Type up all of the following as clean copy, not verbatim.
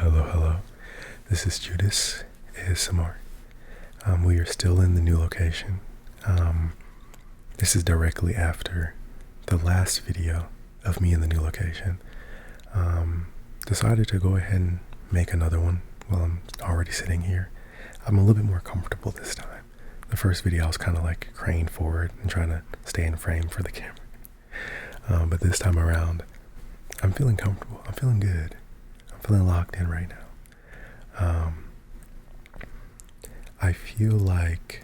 Hello. This is Judas ASMR. We are still in the new location. This is directly after the last video of me in the new location. Decided to go ahead and make another one while I'm already sitting here. I'm a little bit more comfortable this time. The first video I was kind of like craned forward and trying to stay in frame for the camera. But this time around, I'm feeling comfortable. I'm feeling good. I'm feeling locked in right now. I feel like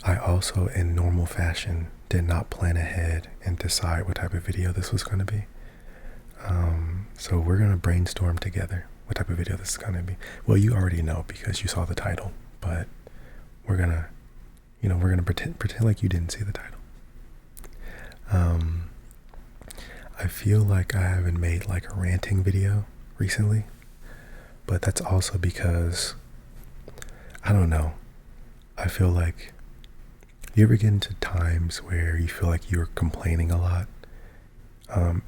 I also, in normal fashion, did not plan ahead and decide what type of video this was going to be. So we're going to brainstorm together what type of video this is going to be. Well, you already know because you saw the title, but we're going to pretend like you didn't see the title. I feel like I haven't made like a ranting video recently, but that's also because, I don't know, I feel like, you ever get into times where you feel like you're complaining a lot,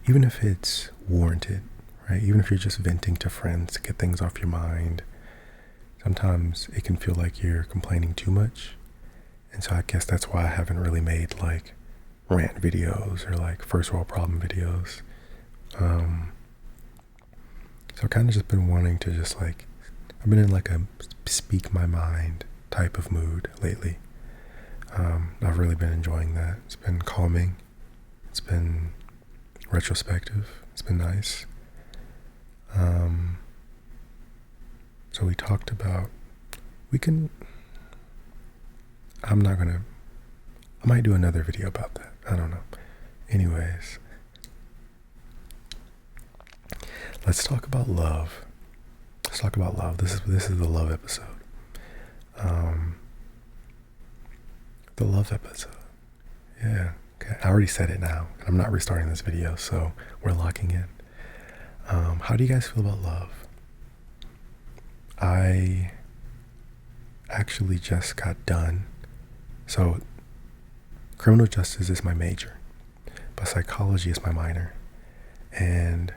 even if it's warranted, right? Even if you're just venting to friends to get things off your mind, sometimes it can feel like you're complaining too much. And so I guess that's why I haven't really made like rant videos or like first world problem videos. So I've kind of just been wanting to just like, I've been in like a speak my mind type of mood lately. I've really been enjoying that. It's been calming. It's been retrospective. It's been nice. So we talked about, I might do another video about that. I don't know. Anyways, let's talk about love. Let's talk about love. This is the love episode. The love episode. Yeah. Okay. I already said it now. I'm not restarting this video, so we're locking in. How do you guys feel about love? I actually just got done. So, criminal justice is my major, but psychology is my minor. And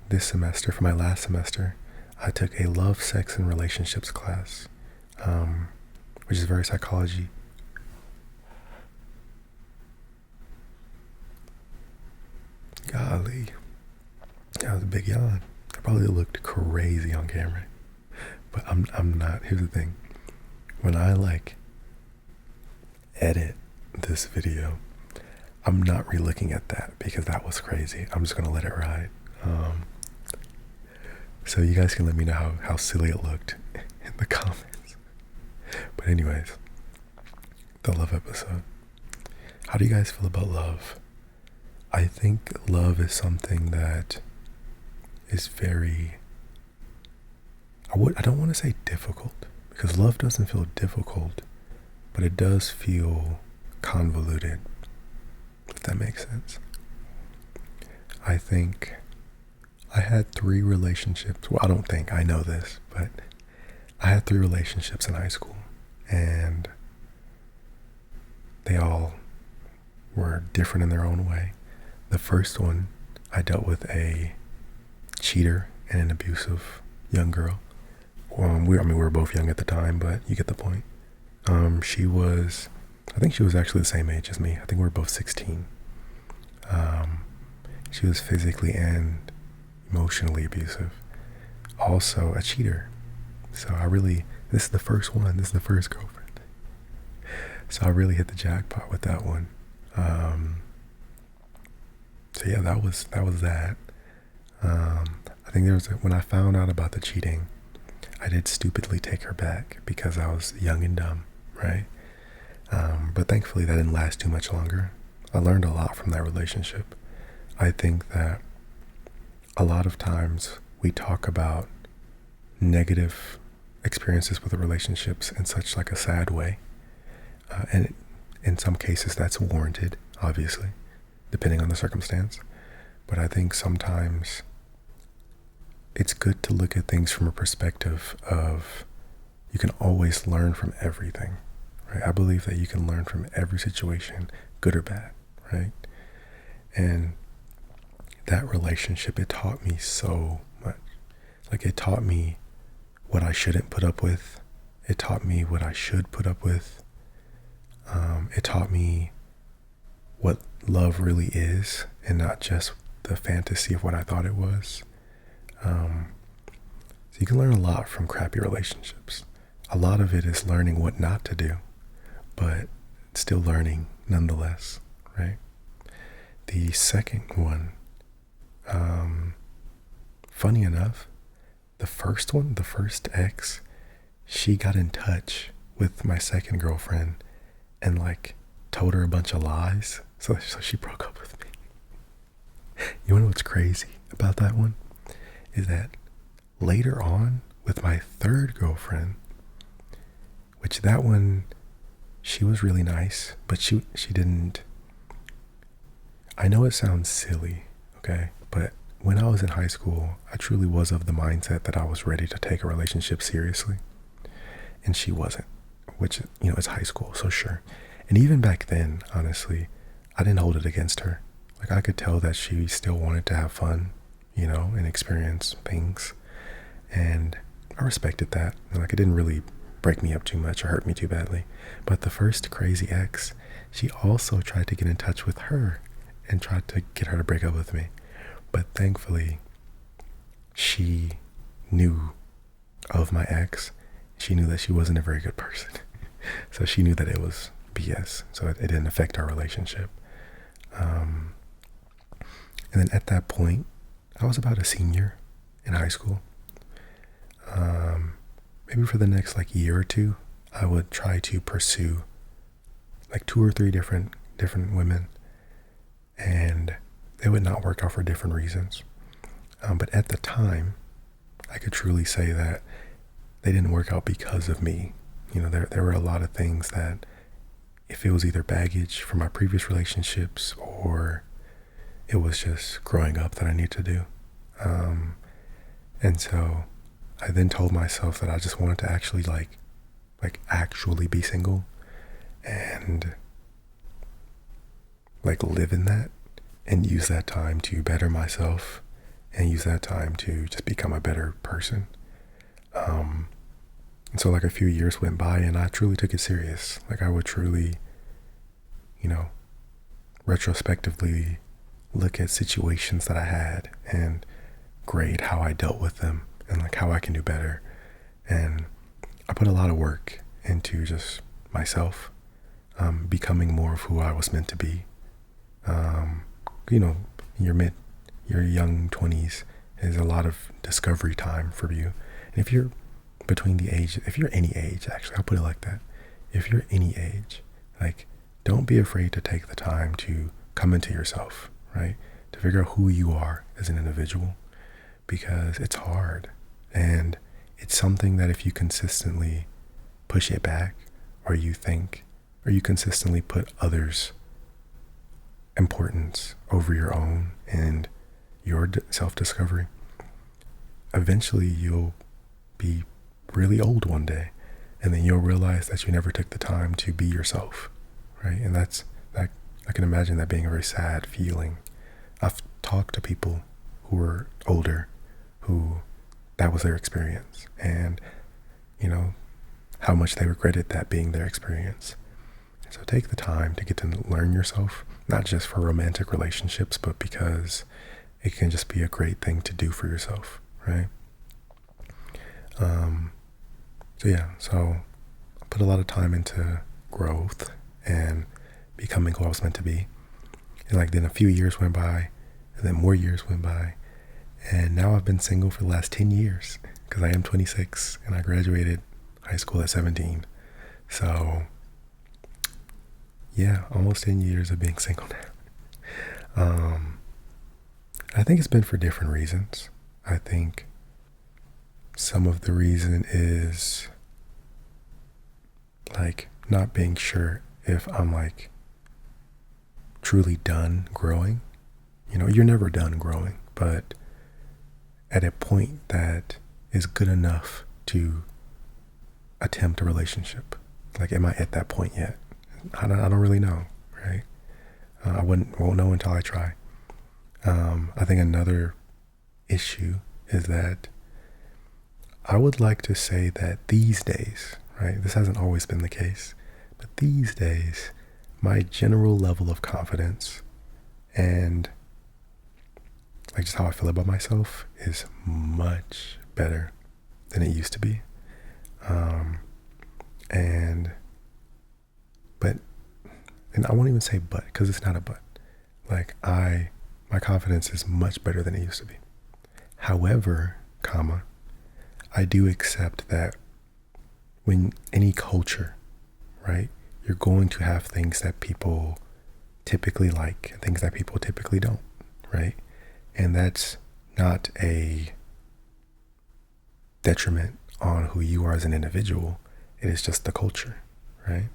this semester, for my last semester, I took a love, sex, and relationships class, which is very psychology. Golly, that was a big yawn. I probably looked crazy on camera, but I'm not. Here's the thing: when I like edit this video, I'm not re-looking at that because that was crazy. I'm just gonna let it ride. So you guys can let me know how silly it looked in the comments. But anyways, the love episode. How do you guys feel about love? I think love is something that is very, I don't want to say difficult, because love doesn't feel difficult, but it does feel convoluted, if that makes sense. I think I had 3 relationships. Well, I know this, but I had 3 relationships in high school, and they all were different in their own way. The first one, I dealt with a cheater and an abusive young girl. We were both young at the time, but you get the point. I think she was actually the same age as me. I think we were both 16. She was physically and emotionally abusive. Also a cheater. So this is the first one. This is the first girlfriend. So I really hit the jackpot with that one. So yeah, that was that. I think when I found out about the cheating, I did stupidly take her back because I was young and dumb, right? But thankfully that didn't last too much longer. I learned a lot from that relationship. I think that a lot of times we talk about negative experiences with the relationships in such like a sad way. And in some cases that's warranted, obviously, depending on the circumstance. But I think sometimes it's good to look at things from a perspective of, you can always learn from everything, right? I believe that you can learn from every situation, good or bad, right? And that relationship, it taught me so much. Like, it taught me what I shouldn't put up with. It taught me what I should put up with. It taught me what love really is and not just the fantasy of what I thought it was. So you can learn a lot from crappy relationships. A lot of it is learning what not to do, but still learning nonetheless, right? The second one, funny enough, the first ex, she got in touch with my second girlfriend and like told her a bunch of lies. So she broke up with me. You wanna know what's crazy about that one? Is that later on with my third girlfriend, which that one, she was really nice, but she didn't, I know it sounds silly, okay? But when I was in high school, I truly was of the mindset that I was ready to take a relationship seriously. And she wasn't, which, it's high school, so sure. And even back then, honestly, I didn't hold it against her. Like, I could tell that she still wanted to have fun, and experience things. And I respected that. And like, it didn't really break me up too much or hurt me too badly. But the first crazy ex, she also tried to get in touch with her and tried to get her to break up with me. But thankfully, she knew of my ex. She knew that she wasn't a very good person. So she knew that it was BS. So it didn't affect our relationship. And then at that point, I was about a senior in high school. Maybe for the next like year or two, I would try to pursue like 2 or 3 different women, and they would not work out for different reasons. But at the time, I could truly say that they didn't work out because of me. There were a lot of things that, if it was either baggage from my previous relationships or it was just growing up that I need to do. And so I then told myself that I just wanted to actually like actually be single and like live in that and use that time to better myself and use that time to just become a better person. And so like a few years went by and I truly took it serious. Like, I would truly, retrospectively look at situations that I had and grade how I dealt with them and like how I can do better. And I put a lot of work into just myself, becoming more of who I was meant to be. Your young 20s is a lot of discovery time for you. And if you're if you're any age, actually, I'll put it like that. If you're any age, like, don't be afraid to take the time to come into yourself, right? To figure out who you are as an individual, because it's hard. And it's something that if you consistently push it back, or you consistently put others' importance over your own and your self-discovery, eventually you'll be really old one day, and then you'll realize that you never took the time to be yourself, right? And I can imagine that being a very sad feeling. I've talked to people who were older who that was their experience, and how much they regretted that being their experience. So take the time to get to learn yourself, not just for romantic relationships, but because it can just be a great thing to do for yourself, right? So I put a lot of time into growth and becoming who I was meant to be. And then a few years went by, and then more years went by. And now I've been single for the last 10 years because I am 26 and I graduated high school at 17. So yeah, almost 10 years of being single now. I think it's been for different reasons. I think some of the reason is like not being sure if I'm like truly done growing. You're never done growing, but at a point that is good enough to attempt a relationship. Like, am I at that point yet? I don't really know, right? I won't know until I try. I think another issue is that I would like to say that these days, right, this hasn't always been the case, but these days, my general level of confidence and like just how I feel about myself is much better than it used to be. Um, and, but, and I won't even say but, because it's not a but. Like my confidence is much better than it used to be. However, comma, I do accept that when any culture, right, you're going to have things that people typically like and things that people typically don't, right? And that's not a detriment on who you are as an individual. It is just the culture, right?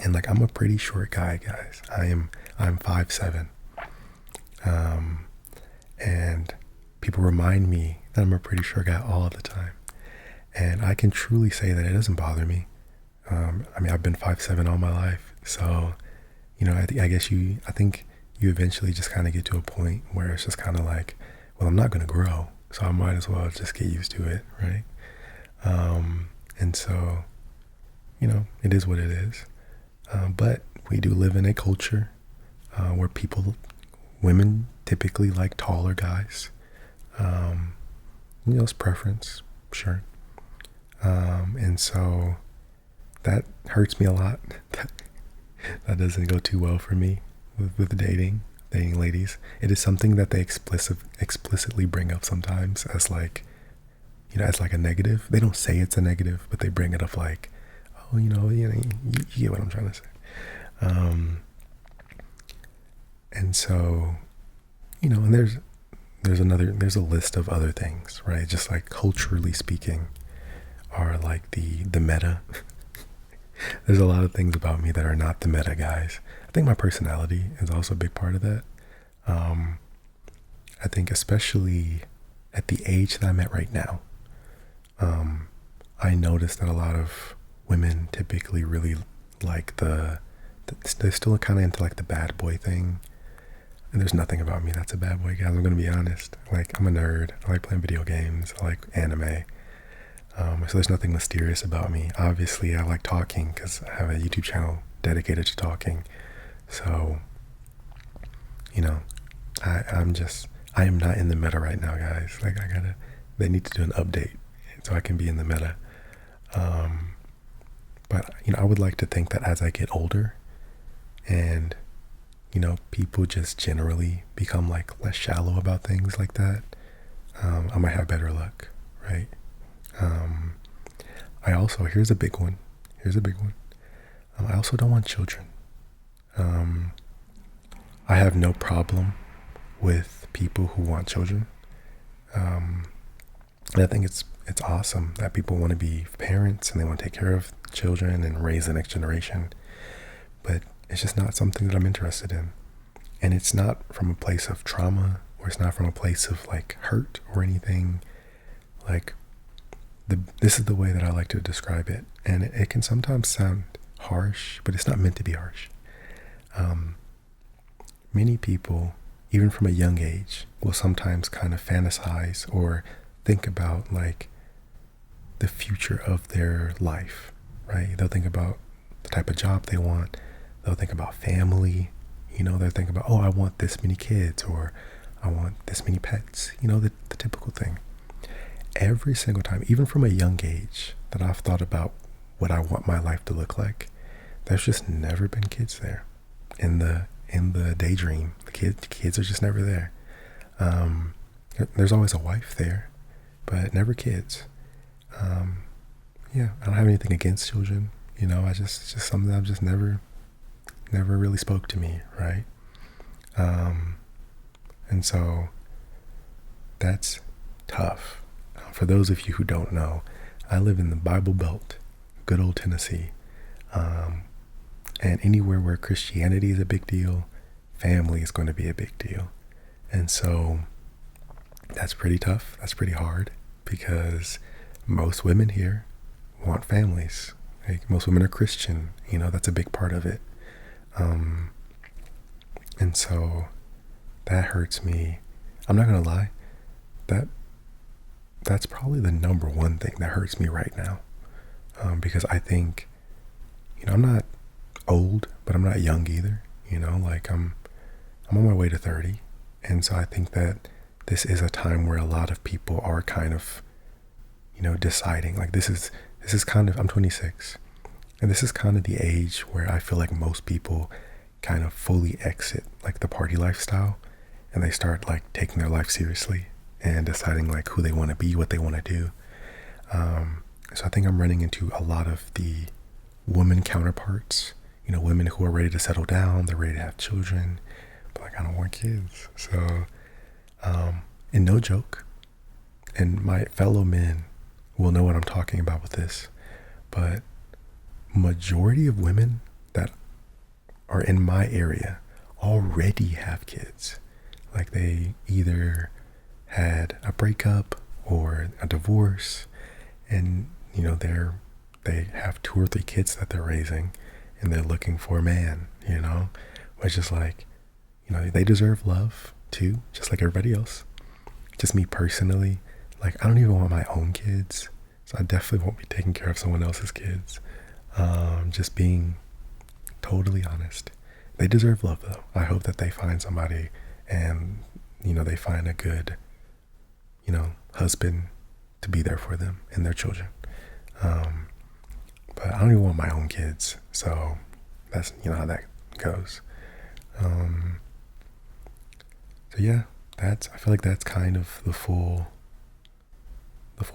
And like I'm a pretty short guy, guys. I'm 5'7". And people remind me that I'm a pretty short guy all the time. And I can truly say that it doesn't bother me. I mean, I've been 5'7" all my life. So, I think you eventually just kind of get to a point where it's just kind of like, well, I'm not going to grow. So I might as well just get used to it, right? And so, it is what it is. But we do live in a culture where women typically like taller guys. It's preference, sure. And so that hurts me a lot. That doesn't go too well for me with dating ladies. It is something that they explicitly bring up sometimes as like, as like a negative. They don't say it's a negative, but they bring it up like, oh, you get what I'm trying to say. And so, and there's a list of other things, right? Just like culturally speaking are like the meta. There's a lot of things about me that are not the meta, guys. I think my personality is also a big part of that. I think especially at the age that I'm at right now, I noticed that a lot of women typically really like they're still kind of into like the bad boy thing. And there's nothing about me that's a bad boy, guys. I'm going to be honest. Like, I'm a nerd. I like playing video games. I like anime. So there's nothing mysterious about me. Obviously, I like talking because I have a YouTube channel dedicated to talking. So, I am not in the meta right now, guys. Like, they need to do an update so I can be in the meta. But, I would like to think that as I get older and, people just generally become like less shallow about things like that, I might have better luck, right? Here's a big one. I also don't want children. I have no problem with people who want children. And I think it's awesome that people want to be parents and they want to take care of children and raise the next generation. But it's just not something that I'm interested in. And it's not from a place of trauma, or it's not from a place of like hurt or anything. Like, this is the way that I like to describe it. And it can sometimes sound harsh, but it's not meant to be harsh. Many people, even from a young age, will sometimes kind of fantasize or think about like the future of their life, right? They'll think about the type of job they want. They'll think about family. They'll think about, oh, I want this many kids, or I want this many pets. The typical thing. Every single time, even from a young age, that I've thought about what I want my life to look like, there's just never been kids there. In the daydream, the kids are just never there. There's always a wife there, but never kids. I don't have anything against children. It's just something I've just never really spoke to me, right? And so that's tough. For those of you who don't know, I live in the Bible Belt, good old Tennessee. And anywhere where Christianity is a big deal, family is going to be a big deal. And so that's pretty tough. That's pretty hard, because most women here want families. Like, most women are Christian. That's a big part of it. And so that hurts me. I'm not gonna lie, that that's probably the number one thing that hurts me right now. Because I think, I'm not old, but I'm not young either. Like I'm on my way to 30, and so I think that this is a time where a lot of people are kind of, deciding. Like this is kind of, I'm 26, and this is kind of the age where I feel like most people kind of fully exit like the party lifestyle, and they start like taking their life seriously and deciding like who they want to be, what they want to do. So I think I'm running into a lot of the women counterparts, women who are ready to settle down, they're ready to have children, but like I don't want kids. So, and no joke, and my fellow men will know what I'm talking about with this, but majority of women that are in my area already have kids. Like they either had a breakup or a divorce, and they have 2 or 3 kids that they're raising, and they're looking for a man, which is like, they deserve love too, just like everybody else. Just me personally, like I don't even want my own kids, so I definitely won't be taking care of someone else's kids. Just being totally honest. They deserve love though. I hope that they find somebody, and they find a good husband to be there for them and their children. But I don't even want my own kids, so that's how that goes. So yeah, I feel like that's kind of the full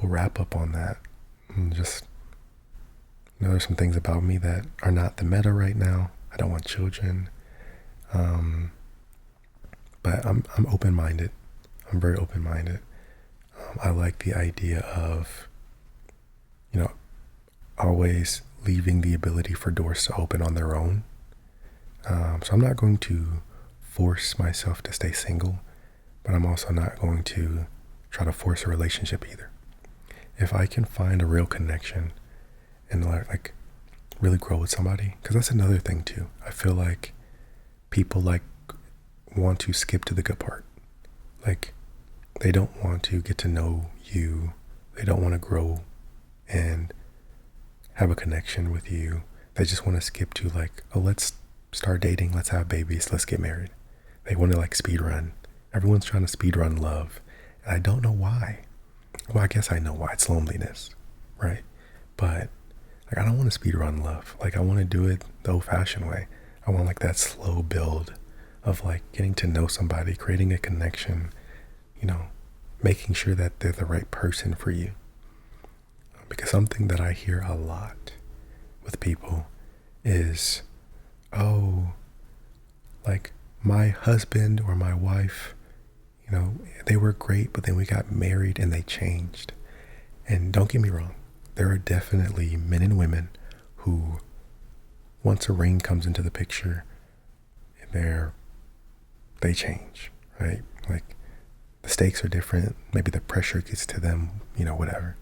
wrap up on that. And just there's some things about me that are not the meta right now. I don't want children, but I'm open minded. I'm very open minded. I like the idea of always leaving the ability for doors to open on their own. So I'm not going to force myself to stay single, but I'm also not going to try to force a relationship either. If I can find a real connection and like really grow with somebody, because that's another thing too. I feel like people like want to skip to the good part. Like they don't want to get to know you. They don't want to grow and have a connection with you. They just want to skip to like, oh, let's start dating, let's have babies, let's get married. They want to like speed run. Everyone's trying to speed run love, and I don't know why. Well, I guess I know why. It's loneliness, right? But like I don't want to speed run love. Like I want to do it the old-fashioned way. I want like that slow build of like getting to know somebody, creating a connection, making sure that they're the right person for you. Because something that I hear a lot with people is, oh, like my husband or my wife, they were great, but then we got married and they changed. And don't get me wrong, there are definitely men and women who, once a ring comes into the picture, they change, right? Like the stakes are different. Maybe the pressure gets to them, whatever.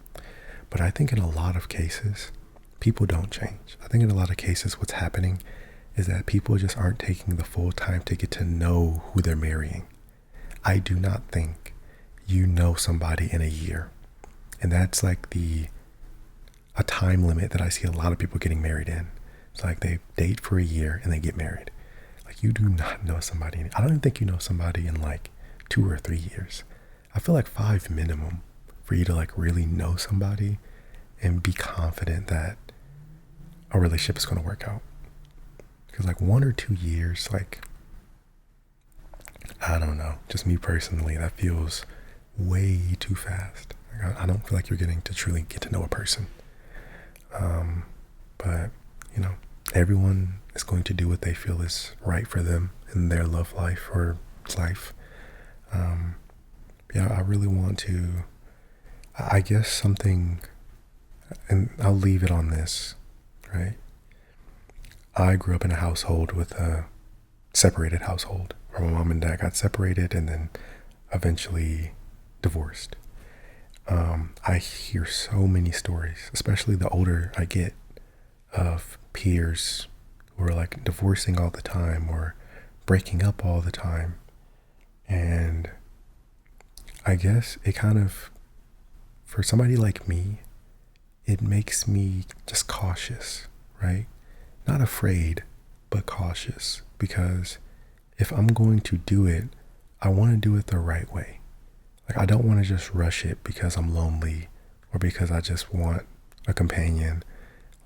But I think in a lot of cases, people don't change. I think in a lot of cases, what's happening is that people just aren't taking the full time to get to know who they're marrying. I do not think you know somebody in a year. And that's like a time limit that I see a lot of people getting married in. It's like they date for a year and they get married. Like you do not know somebody. I don't even think you know somebody in like 2 or 3 years. I feel like 5 minimum for you to like really know somebody and be confident that a relationship is going to work out. Because like 1 or 2 years, like, I don't know, just me personally, that feels way too fast. Like, I don't feel like you're getting to truly get to know a person. But everyone is going to do what they feel is right for them in their love life or life. Yeah, I really want to, I guess something, and I'll leave it on this, right? I grew up in a household with a separated household where my mom and dad got separated and then eventually divorced. I hear so many stories, especially the older I get, of peers who are like divorcing all the time or breaking up all the time. And I guess it kind of, for somebody like me, it makes me just cautious, right? Not afraid, but cautious. Because if I'm going to do it, I want to do it the right way. Like, I don't want to just rush it because I'm lonely or because I just want a companion.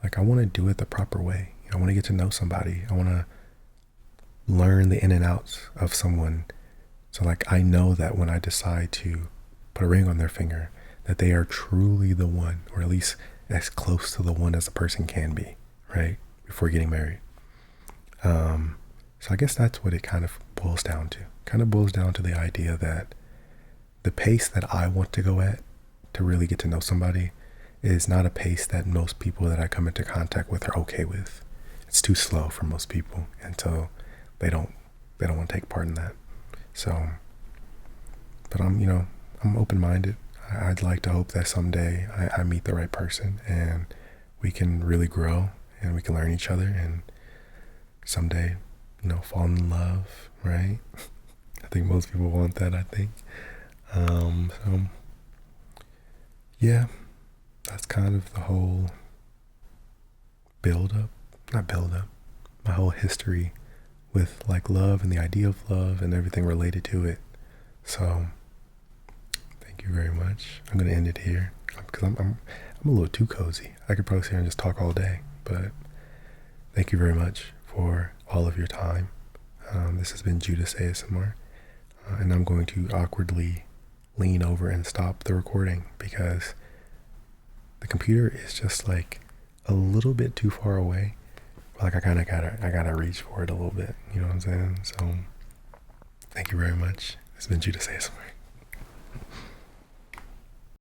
Like, I want to do it the proper way. I want to get to know somebody. I want to learn the in and outs of someone. So, like, I know that when I decide to put a ring on their finger, that they are truly the one, or at least as close to the one as a person can be, right? Before getting married. So I guess that's what it kind of boils down to. Kind of boils down to the idea that the pace that I want to go at to really get to know somebody is not a pace that most people that I come into contact with are okay with. It's too slow for most people, and so they don't want to take part in that. So, but I'm open-minded. I'd like to hope that someday I meet the right person and we can really grow and we can learn each other and someday, fall in love, right? I think most people want that, I think. So yeah, that's kind of the whole not build up, my whole history with like love and the idea of love and everything related to it. So thank you very much. I'm gonna end it here because I'm a little too cozy. I could probably sit here and just talk all day, but thank you very much for all of your time. This has been Judas ASMR, and I'm going to awkwardly lean over and stop the recording because the computer is just like a little bit too far away. Like I gotta reach for it a little bit. You know what I'm saying? So thank you very much. It's been Judas ASMR.